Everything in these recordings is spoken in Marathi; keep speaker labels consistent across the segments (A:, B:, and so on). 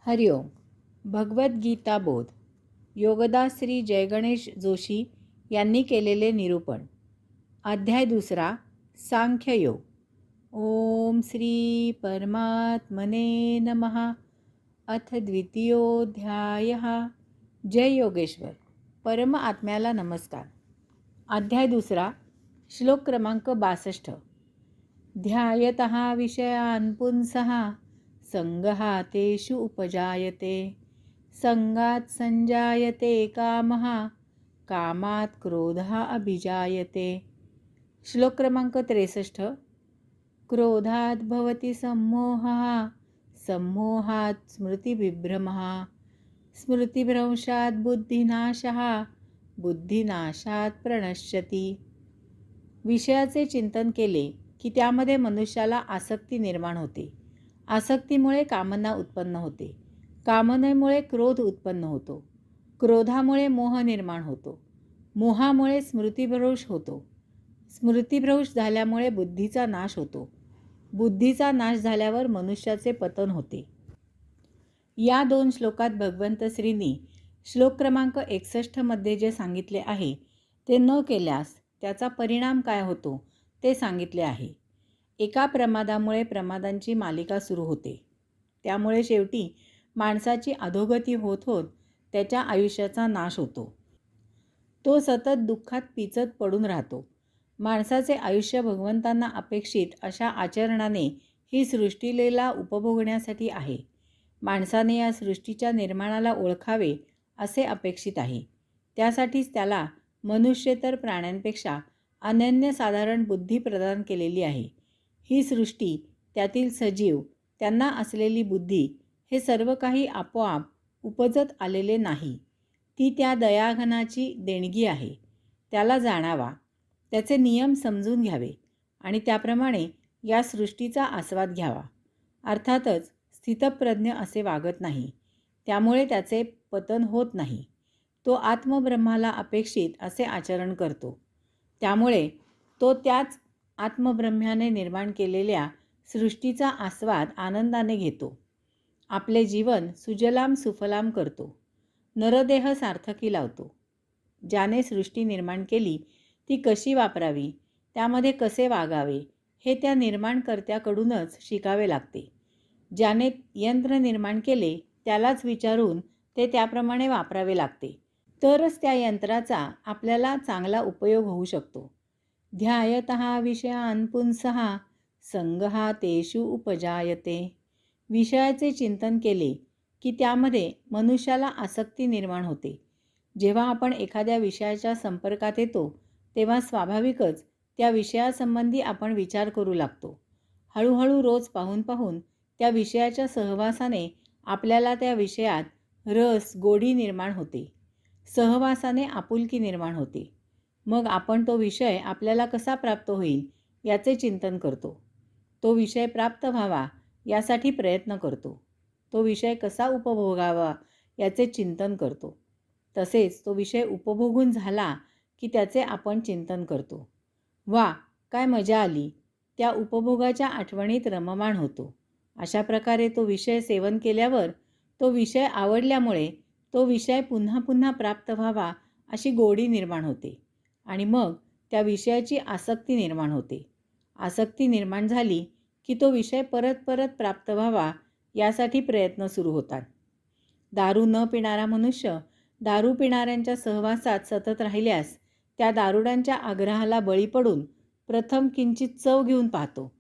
A: हरिओम. भगवद्गीता बोध. योगदास श्री जयगणेश जोशी यांनी केलेले निरूपण. अध्याय 2. सांख्ययोग. ओम श्री परमात्मने नमः. अथ द्वितीयोऽध्यायः. जय योगेश्वर. परम आत्म्याला नमस्कार. अध्याय 2. श्लोक क्रमांक 62. ध्यायतः विषयान् पुंसः संगहातेषु उपजायते. संगात संजायते कामः, कामात क्रोधः अभिजायते. श्लोक क्रमांक 63. क्रोधात् भवति सम्मोहः, सम्मोहात् स्मृतिविभ्रमः, स्मृतिभ्रंशात् बुद्धिनाशः, बुद्धिनाशात् प्रणश्यति. विषयाचे चिंतन केले की त्यामध्ये मनुष्याला आसक्ती निर्माण होते. आसक्तीमुळे कामना उत्पन्न होते. कामनेमुळे क्रोध उत्पन्न होतो. क्रोधामुळे मोह निर्माण होतो. मोहामुळे स्मृतिभ्रंश होतो. स्मृतिभ्रंश झाल्यामुळे बुद्धीचा नाश होतो. बुद्धीचा नाश झाल्यावर मनुष्याचे पतन होते. या 2 श्लोकात भगवंत श्रींनी श्लोक क्रमांक 61 मध्ये जे सांगितले आहे ते न केल्यास त्याचा परिणाम काय होतो ते सांगितले आहे. एका प्रमादामुळे प्रमादांची मालिका सुरू होते. त्यामुळे शेवटी माणसाची अधोगती होत होत त्याच्या आयुष्याचा नाश होतो. तो सतत दुःखात पिचत पडून राहतो. माणसाचे आयुष्य भगवंतांना अपेक्षित अशा आचरणाने ही सृष्टीलीला उपभोगण्यासाठी आहे. माणसाने या सृष्टीच्या निर्माणाला ओळखावे असे अपेक्षित आहे. त्यासाठीच त्याला मनुष्येतर प्राण्यांपेक्षा अनन्यसाधारण बुद्धी प्रदान केलेली आहे. ही सृष्टी, त्यातील सजीव, त्यांना असलेली बुद्धी हे सर्व काही आपोआप उपजत आलेले नाही. ती त्या दयाघनाची देणगी आहे. त्याला जाणावा, त्याचे नियम समजून घ्यावे आणि त्याप्रमाणे या सृष्टीचा आस्वाद घ्यावा. अर्थातच स्थितप्रज्ञ असे वागत नाही. त्यामुळे त्याचे पतन होत नाही. तो आत्मब्रह्माला अपेक्षित असे आचरण करतो. त्यामुळे तो त्याच आत्मब्रह्म्याने निर्माण केलेल्या सृष्टीचा आस्वाद आनंदाने घेतो. आपले जीवन सुजलाम सुफलाम करतो. नरदेह सार्थकी लावतो. ज्याने सृष्टी निर्माण केली ती कशी वापरावी, त्यामध्ये कसे वागावे हे त्या निर्माणकर्त्याकडूनच शिकावे लागते. ज्याने यंत्र निर्माण केले त्यालाच विचारून ते त्याप्रमाणे वापरावे लागते. तरच त्या यंत्राचा आपल्याला चांगला उपयोग होऊ शकतो. ध्यायतः विषयान् पुंसः संगहातेषु उपजायते. विषयाचे चिंतन केले की त्यामध्ये मनुष्याला आसक्ती निर्माण होते. जेव्हा आपण एखाद्या विषयाच्या संपर्कात येतो तेव्हा स्वाभाविकच त्या विषयासंबंधी आपण विचार करू लागतो. हळूहळू रोज पाहून पाहून त्या विषयाच्या सहवासाने आपल्याला त्या विषयात रस गोडी निर्माण होते. सहवासाने आपुलकी निर्माण होते. मग आपण तो विषय आपल्याला कसा प्राप्त होईल याचे चिंतन करतो. तो विषय प्राप्त व्हावा यासाठी प्रयत्न करतो. तो विषय कसा उपभोगावा याचे चिंतन करतो. तसेच तो विषय उपभोगून झाला की त्याचे आपण चिंतन करतो. वा, काय मजा आली. त्या उपभोगाच्या आठवणीत रममाण होतो. अशा प्रकारे तो विषय सेवन केल्यावर, तो विषय आवडल्यामुळे तो विषय पुन्हा पुन्हा प्राप्त व्हावा अशी गोडी निर्माण होते आणि मग त्या विषयाची आसक्ती निर्माण होते. आसक्ती निर्माण झाली की तो विषय परत परत प्राप्त व्हावा यासाठी प्रयत्न सुरू होतात. दारू न पिणारा मनुष्य दारू पिणाऱ्यांच्या सहवासात सतत राहिल्यास त्या दारुड्यांच्या आग्रहाला बळी पडून प्रथम किंचित चव घेऊन पाहतो.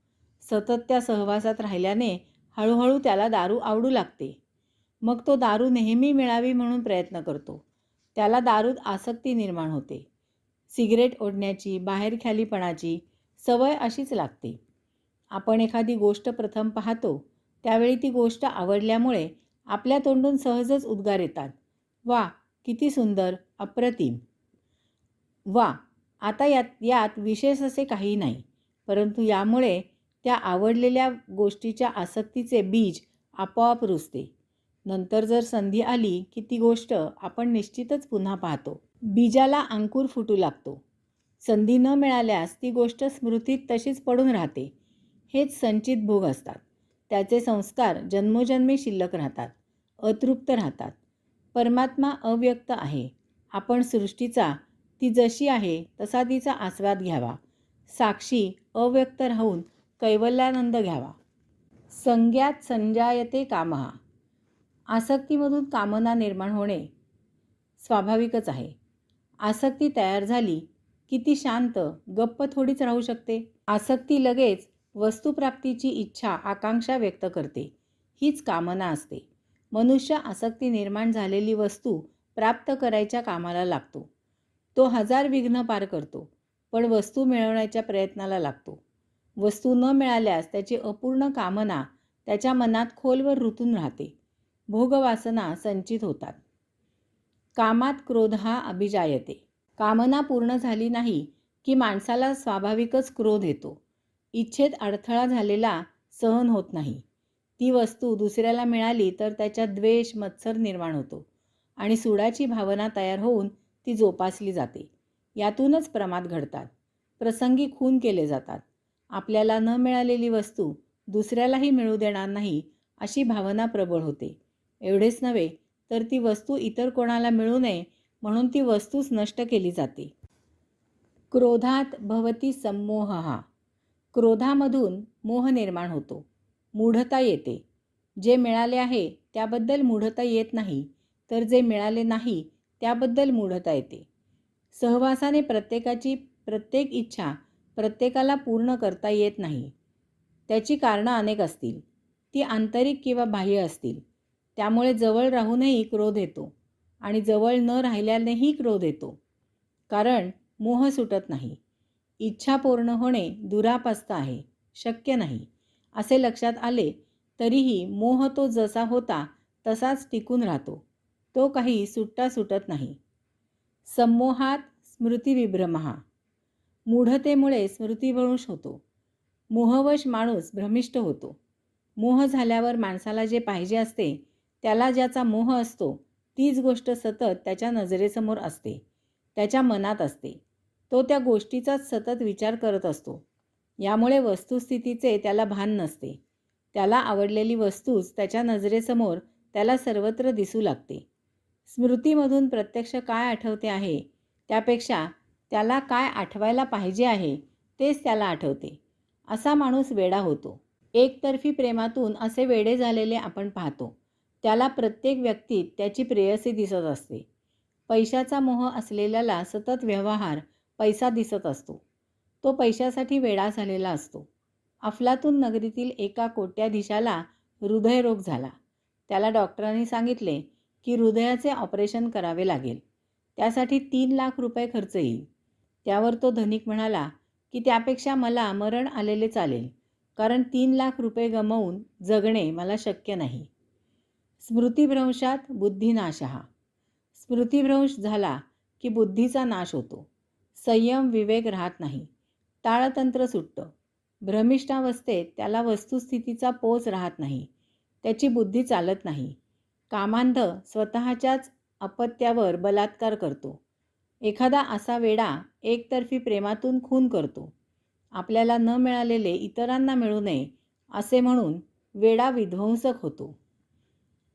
A: सतत त्या सहवासात राहिल्याने हळूहळू त्याला दारू आवडू लागते. मग तो दारू नेहमी मिळावी म्हणून प्रयत्न करतो. त्याला दारूत आसक्ती निर्माण होते. सिगरेट ओढण्याची, बाहेरख्यालीपणाची सवय अशीच लागते. आपण एखादी गोष्ट प्रथम पाहतो त्यावेळी ती गोष्ट आवडल्यामुळे आपल्या तोंडून सहजच उद्गार येतात. वा, किती सुंदर, अप्रतिम. वा, आता यात विशेष असे काही नाही. परंतु यामुळे त्या आवडलेल्या गोष्टीच्या आसक्तीचे बीज आपोआप रुजते. नंतर जर संधी आली की ती गोष्ट आपण निश्चितच पुन्हा पाहतो. बीजाला अंकुर फुटू लागतो. संधी न मिळाल्यास ती गोष्ट स्मृतीत तशीच पडून राहते. हेच संचित भोग असतात. त्याचे संस्कार जन्मोजन्मी शिल्लक राहतात. अतृप्त राहतात. परमात्मा अव्यक्त आहे. आपण सृष्टीचा ती जशी आहे तसा तिचा आस्वाद घ्यावा. साक्षी अव्यक्त राहून कैवल्यानंद घ्यावा. संज्ञात संजायते कामः. आसक्तीमधून कामना निर्माण होणे स्वाभाविकच आहे. आसक्ती तयार झाली की ती शांत गप्प थोडीच राहू शकते. आसक्ती लगेच वस्तुप्राप्तीची इच्छा आकांक्षा व्यक्त करते. हीच कामना असते. मनुष्य आसक्ती निर्माण झालेली वस्तू प्राप्त करायच्या कामाला लागतो. तो 1000 विघ्न पार करतो, पण वस्तू मिळवण्याच्या प्रयत्नाला लागतो. वस्तू न मिळाल्यास त्याची अपूर्ण कामना त्याच्या मनात खोलवर रुतून राहते. भोगवासना संचित होतात. कामात क्रोध हा अभिजायते. कामना पूर्ण झाली नाही की माणसाला स्वाभाविकच क्रोध येतो. इच्छेत अडथळा झालेला सहन होत नाही. ती वस्तू दुसऱ्याला मिळाली तर त्याच्यात द्वेष मत्सर निर्माण होतो आणि सुडाची भावना तयार होऊन ती जोपासली जाते. यातूनच प्रमाद घडतात. प्रसंगी खून केले जातात. आपल्याला न मिळालेली वस्तू दुसऱ्यालाही मिळू देणार नाही अशी भावना प्रबळ होते. एवढेच नव्हे तर ती वस्तू इतर कोणाला मिळू नये म्हणून ती वस्तूच नष्ट केली जाते. क्रोधात भवती सम्मोहः. क्रोधामधून मोह निर्माण होतो. मूढता येते. जे मिळाले आहे त्याबद्दल मूढता येत नाही, तर जे मिळाले नाही त्याबद्दल मूढता येते. सहवासाने प्रत्येकाची प्रत्येक इच्छा प्रत्येकाला पूर्ण करता येत नाही. त्याची कारणं अनेक असतील. ती आंतरिक किंवा बाह्य असतील. त्यामुळे जवळ राहूनही क्रोध येतो आणि जवळ न राहिल्यानेही क्रोध येतो. कारण मोह सुटत नाही. इच्छा पूर्ण होणे दुरापास्त आहे, शक्य नाही असे लक्षात आले तरीही मोह तो जसा होता तसाच टिकून राहतो. तो काही सुटत नाही. सम्मोहात स्मृतिविभ्रमः. मूढतेमुळे स्मृतिभ्रंश होतो. मोहवश माणूस भ्रमिष्ट होतो. मोह झाल्यावर माणसाला जे पाहिजे असते, त्याला ज्याचा मोह असतो, तीच गोष्ट सतत त्याच्या नजरेसमोर असते, त्याच्या मनात असते. तो त्या गोष्टीचाच सतत विचार करत असतो. यामुळे वस्तुस्थितीचे त्याला भान नसते. त्याला आवडलेली वस्तूच त्याच्या नजरेसमोर त्याला सर्वत्र दिसू लागते. स्मृतीमधून प्रत्यक्ष काय आठवते आहे त्यापेक्षा त्याला काय आठवायला पाहिजे आहे तेच त्याला आठवते. असा माणूस वेडा होतो. एकतर्फी प्रेमातून असे वेडे झालेले आपण पाहतो. त्याला प्रत्येक व्यक्तीत त्याची प्रेयसी दिसत असते. पैशाचा मोह असलेल्याला सतत व्यवहार पैसा दिसत असतो. तो पैशासाठी वेडा झालेला असतो. अफलातून नगरीतील एका कोट्याधीशाला हृदयरोग झाला. त्याला डॉक्टरांनी सांगितले की हृदयाचे ऑपरेशन करावे लागेल. त्यासाठी 3 लाख रुपये खर्च येईल. त्यावर तो धनिक म्हणाला की त्यापेक्षा मला मरण आलेले चालेल, कारण 3 लाख रुपये गमावून जगणे मला शक्य नाही. स्मृतिभ्रंशात बुद्धिनाशः. स्मृतिभ्रंश झाला की बुद्धीचा नाश होतो. संयम विवेक राहत नाही. ताळतंत्र सुटतं. भ्रमिष्ठावस्थेत त्याला वस्तुस्थितीचा पोच राहत नाही. त्याची बुद्धी चालत नाही. कामांध स्वतःच्याच अपत्यावर बलात्कार करतो. एखादा असा वेडा एकतर्फी प्रेमातून खून करतो. आपल्याला न मिळालेले इतरांना मिळू नये असे म्हणून वेडा विध्वंसक होतो.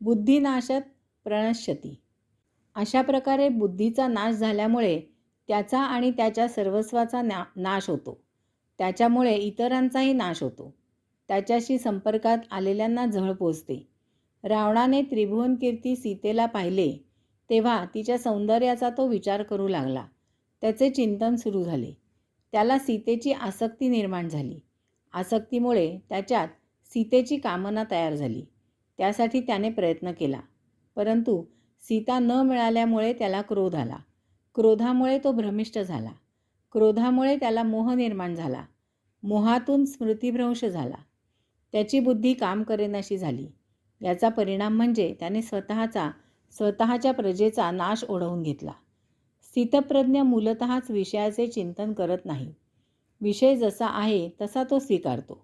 A: बुद्धिनाशात प्रणश्यती. अशा प्रकारे बुद्धीचा नाश झाल्यामुळे त्याचा आणि त्याच्या सर्वस्वाचा नाश होतो. त्याच्यामुळे इतरांचाही नाश होतो. त्याच्याशी संपर्कात आलेल्यांना झळ पोचते. रावणाने त्रिभुवनकीर्ती सीतेला पाहिले तेव्हा तिच्या सौंदर्याचा तो विचार करू लागला. त्याचे चिंतन सुरू झाले. त्याला सीतेची आसक्ती निर्माण झाली. आसक्तीमुळे त्याच्यात सीतेची कामना तयार झाली. त्यासाठी त्याने प्रयत्न केला, परंतु सीता न मिळाल्यामुळे त्याला क्रोध आला. क्रोधामुळे तो भ्रमिष्ट झाला. क्रोधामुळे त्याला मोह निर्माण झाला. मोहातून स्मृतिभ्रंश झाला. त्याची बुद्धी काम करेनाशी झाली. याचा परिणाम म्हणजे त्याने स्वतःच्या प्रजेचा नाश ओढवून घेतला. स्थितप्रज्ञ मूलतःच विषयाचे चिंतन करत नाही. विषय जसा आहे तसा तो स्वीकारतो.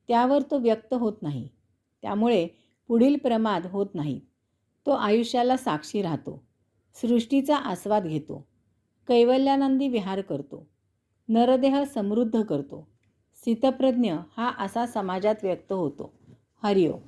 A: त्यावर तो व्यक्त होत नाही. त्यामुळे पुढील प्रमाद होत नाहीत. तो आयुष्याला साक्षी राहतो. सृष्टीचा आस्वाद घेतो. कैवल्यानंदी विहार करतो. नरदेह समृद्ध करतो. स्थितप्रज्ञ हा असा समाजात व्यक्त होतो. हरिओम.